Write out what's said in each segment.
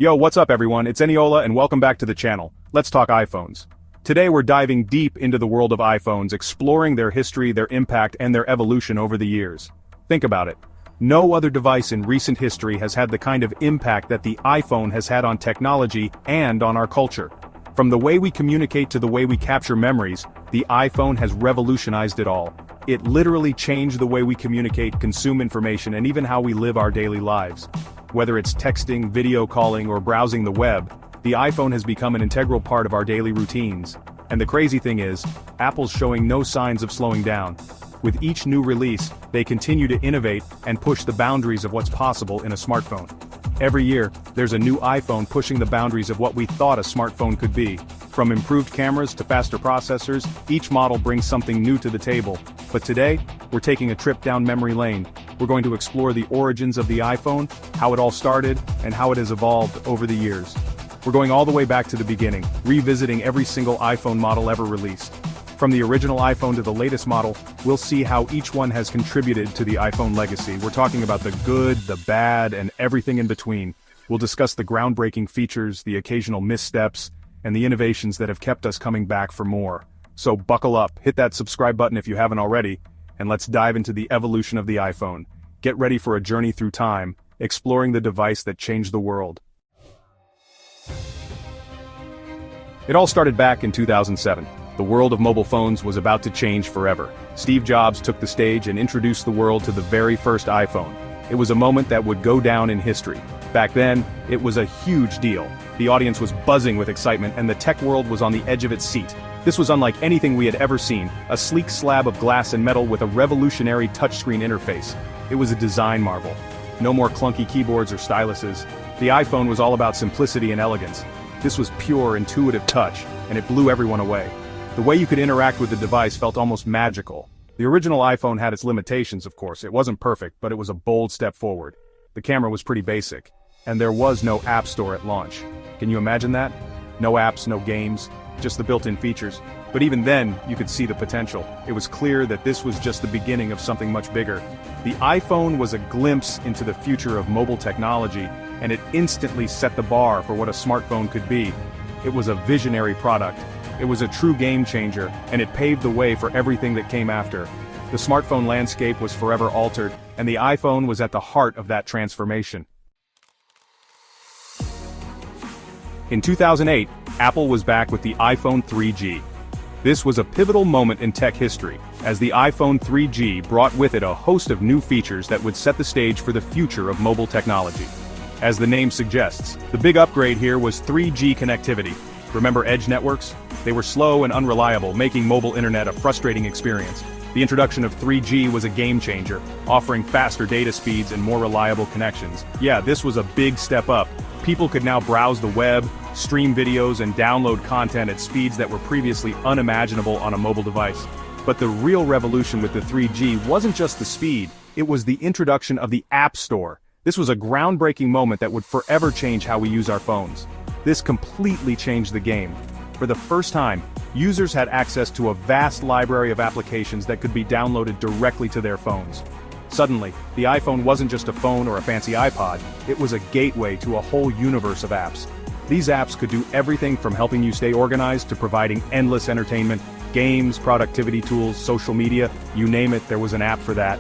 Yo, what's up everyone, it's Eniola and welcome back to the channel. Let's talk iPhones. Today we're diving deep into the world of iPhones, exploring their history, their impact, and their evolution over the years. Think about it. No other device in recent history has had the kind of impact that the iPhone has had on technology and on our culture. From the way we communicate to the way we capture memories, the iPhone has revolutionized it all. It literally changed the way we communicate, consume information, and even how we live our daily lives. Whether it's texting, video calling, or browsing the web, the iPhone has become an integral part of our daily routines. And the crazy thing is, Apple's showing no signs of slowing down. With each new release, they continue to innovate and push the boundaries of what's possible in a smartphone. Every year, there's a new iPhone pushing the boundaries of what we thought a smartphone could be. From improved cameras to faster processors, each model brings something new to the table. But today, we're taking a trip down memory lane. We're going to explore the origins of the iPhone, how it all started, and how it has evolved over the years. We're going all the way back to the beginning, revisiting every single iPhone model ever released. From the original iPhone to the latest model, we'll see how each one has contributed to the iPhone legacy. We're talking about the good, the bad, and everything in between. We'll discuss the groundbreaking features, the occasional missteps, and the innovations that have kept us coming back for more. So buckle up, hit that subscribe button if you haven't already, and let's dive into the evolution of the iPhone. Get ready for a journey through time, exploring the device that changed the world. It all started back in 2007. The world of mobile phones was about to change forever. Steve Jobs took the stage and introduced the world to the very first iPhone. It was a moment that would go down in history. Back then, it was a huge deal. The audience was buzzing with excitement and the tech world was on the edge of its seat. This was unlike anything we had ever seen, a sleek slab of glass and metal with a revolutionary touchscreen interface. It was a design marvel. No more clunky keyboards or styluses. The iPhone was all about simplicity and elegance. This was pure, intuitive touch, and it blew everyone away. The way you could interact with the device felt almost magical. The original iPhone had its limitations, of course. It wasn't perfect, but it was a bold step forward. The camera was pretty basic. And there was no App Store at launch. Can you imagine that? No apps, no games, just the built-in features. But even then, you could see the potential. It was clear that this was just the beginning of something much bigger. The iPhone was a glimpse into the future of mobile technology, and it instantly set the bar for what a smartphone could be. It was a visionary product. It was a true game changer, and it paved the way for everything that came after. The smartphone landscape was forever altered, and the iPhone was at the heart of that transformation. In 2008, Apple was back with the iPhone 3G. This was a pivotal moment in tech history, as the iPhone 3G brought with it a host of new features that would set the stage for the future of mobile technology. As the name suggests, the big upgrade here was 3G connectivity. Remember edge networks? They were slow and unreliable, making mobile internet a frustrating experience. The introduction of 3G was a game changer, offering faster data speeds and more reliable connections. Yeah, this was a big step up. People could now browse the web, stream videos, and download content at speeds that were previously unimaginable on a mobile device. But the real revolution with the 3G wasn't just the speed, it was the introduction of the App Store. This was a groundbreaking moment that would forever change how we use our phones. This completely changed the game. For the first time, users had access to a vast library of applications that could be downloaded directly to their phones. Suddenly, the iPhone wasn't just a phone or a fancy iPod, it was a gateway to a whole universe of apps. These apps could do everything from helping you stay organized to providing endless entertainment, games, productivity tools, social media, you name it, there was an app for that.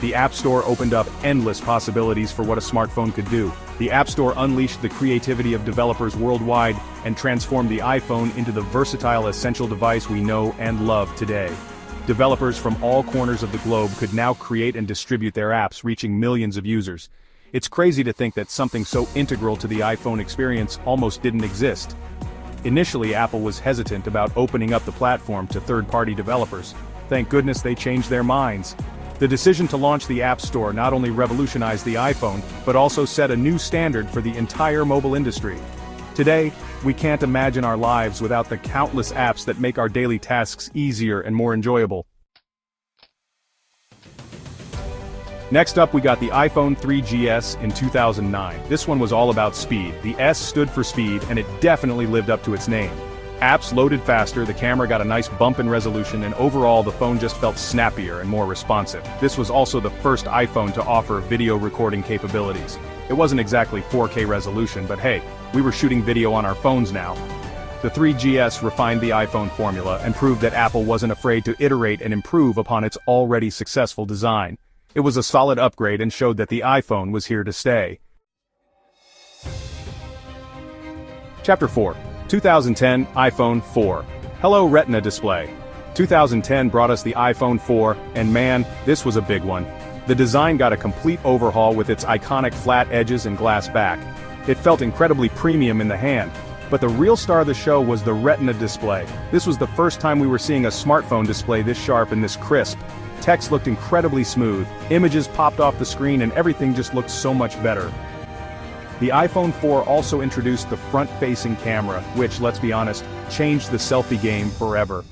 The App Store opened up endless possibilities for what a smartphone could do. The App Store unleashed the creativity of developers worldwide and transformed the iPhone into the versatile essential device we know and love today. Developers from all corners of the globe could now create and distribute their apps, reaching millions of users. It's crazy to think that something so integral to the iPhone experience almost didn't exist. Initially, Apple was hesitant about opening up the platform to third-party developers. Thank goodness they changed their minds. The decision to launch the App Store not only revolutionized the iPhone, but also set a new standard for the entire mobile industry. Today, we can't imagine our lives without the countless apps that make our daily tasks easier and more enjoyable. Next up, we got the iPhone 3GS in 2009. This one was all about speed. The S stood for speed, and it definitely lived up to its name. Apps loaded faster, the camera got a nice bump in resolution, and overall the phone just felt snappier and more responsive. This was also the first iPhone to offer video recording capabilities. It wasn't exactly 4K resolution, but hey, we were shooting video on our phones now. The 3GS refined the iPhone formula and proved that Apple wasn't afraid to iterate and improve upon its already successful design. It was a solid upgrade and showed that the iPhone was here to stay. Chapter 4. 2010 iPhone 4. Hello Retina display. 2010 brought us the iPhone 4, and man, this was a big one. The design got a complete overhaul with its iconic flat edges and glass back. It felt incredibly premium in the hand. But the real star of the show was the Retina display. This was the first time we were seeing a smartphone display this sharp and this crisp. Text looked incredibly smooth, images popped off the screen, and everything just looked so much better. The iPhone 4 also introduced the front-facing camera, which, let's be honest, changed the selfie game forever.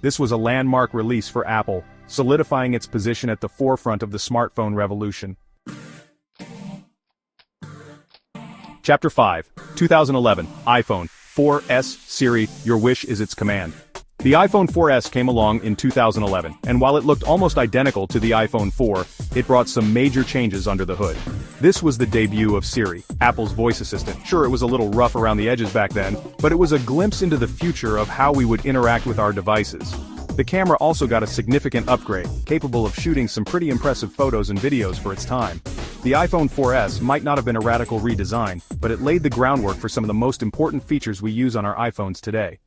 This was a landmark release for Apple, solidifying its position at the forefront of the smartphone revolution. Chapter 5. 2011 iPhone 4S Siri, your wish is its command. The iPhone 4S came along in 2011, and while it looked almost identical to the iPhone 4, it brought some major changes under the hood. This was the debut of Siri, Apple's voice assistant. Sure, it was a little rough around the edges back then, but it was a glimpse into the future of how we would interact with our devices. The camera also got a significant upgrade, capable of shooting some pretty impressive photos and videos for its time. The iPhone 4S might not have been a radical redesign, but it laid the groundwork for some of the most important features we use on our iPhones today.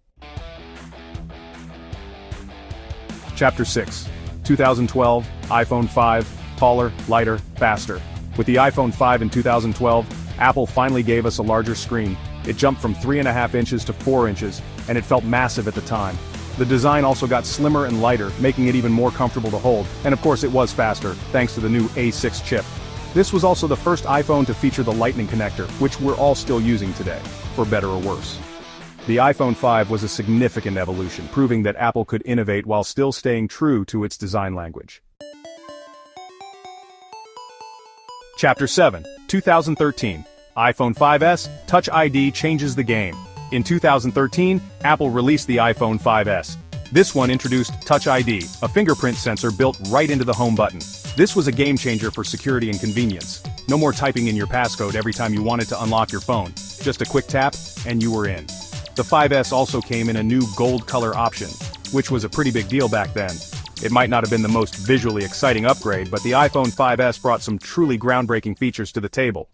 Chapter 6. 2012 iPhone 5, taller, lighter, faster. With the iPhone 5 in 2012, Apple finally gave us a larger screen. It jumped from 3.5 inches to 4 inches, and it felt massive at the time. The design also got slimmer and lighter, making it even more comfortable to hold, and of course it was faster, thanks to the new A6 chip. This was also the first iPhone to feature the Lightning connector, which we're all still using today, for better or worse. The iPhone 5 was a significant evolution, proving that Apple could innovate while still staying true to its design language. Chapter 7. 2013 iPhone 5S, Touch ID changes the game. In 2013, Apple released the iPhone 5S. This one introduced Touch ID, a fingerprint sensor built right into the home button. This was a game changer for security and convenience. No more typing in your passcode every time you wanted to unlock your phone. Just a quick tap, and you were in. The 5S also came in a new gold color option, which was a pretty big deal back then. It might not have been the most visually exciting upgrade, but the iPhone 5S brought some truly groundbreaking features to the table.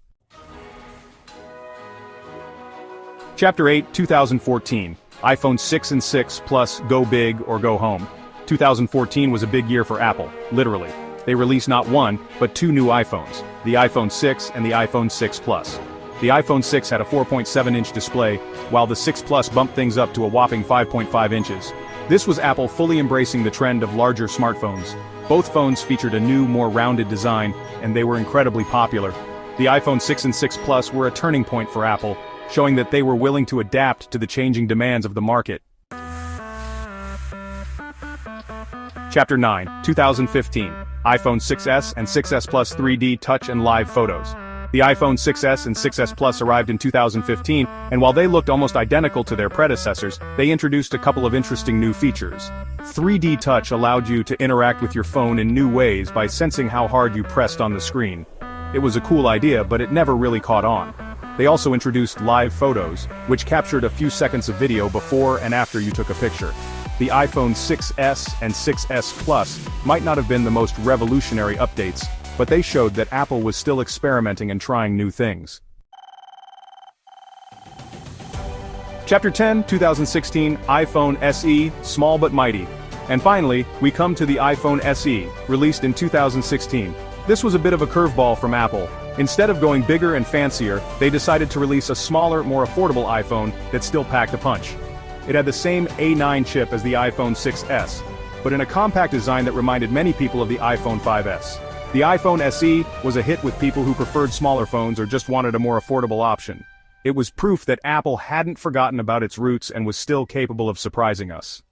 Chapter 8, 2014. iPhone 6 and 6 Plus go big or go home. 2014 was a big year for Apple, literally. They released not one, but two new iPhones, the iPhone 6 and the iPhone 6 Plus. The iPhone 6 had a 4.7-inch display, while the 6 Plus bumped things up to a whopping 5.5 inches. This was Apple fully embracing the trend of larger smartphones. Both phones featured a new, more rounded design, and they were incredibly popular. The iPhone 6 and 6 Plus were a turning point for Apple, showing that they were willing to adapt to the changing demands of the market. Chapter 9, 2015. iPhone 6s and 6s Plus 3D Touch and Live Photos. The iPhone 6s and 6s Plus arrived in 2015, and while they looked almost identical to their predecessors, they introduced a couple of interesting new features. 3D Touch allowed you to interact with your phone in new ways by sensing how hard you pressed on the screen. It was a cool idea, but it never really caught on. They also introduced live photos, which captured a few seconds of video before and after you took a picture. The iPhone 6s and 6s Plus might not have been the most revolutionary updates, but they showed that Apple was still experimenting and trying new things. Chapter 10, 2016, iPhone SE, small but mighty. And finally, we come to the iPhone SE, released in 2016. This was a bit of a curveball from Apple. Instead of going bigger and fancier, they decided to release a smaller, more affordable iPhone that still packed a punch. It had the same A9 chip as the iPhone 6s, but in a compact design that reminded many people of the iPhone 5s. The iPhone SE was a hit with people who preferred smaller phones or just wanted a more affordable option. It was proof that Apple hadn't forgotten about its roots and was still capable of surprising us.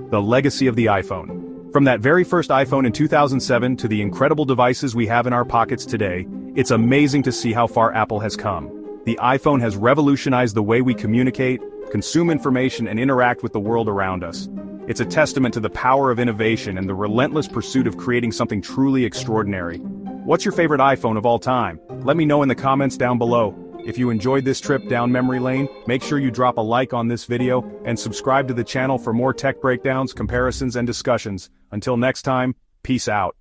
The legacy of the iPhone. From that very first iPhone in 2007 to the incredible devices we have in our pockets today, it's amazing to see how far Apple has come. The iPhone has revolutionized the way we communicate, consume information, and interact with the world around us. It's a testament to the power of innovation and the relentless pursuit of creating something truly extraordinary. What's your favorite iPhone of all time? Let me know in the comments down below. If you enjoyed this trip down memory lane, make sure you drop a like on this video and subscribe to the channel for more tech breakdowns, comparisons, and discussions. Until next time, peace out.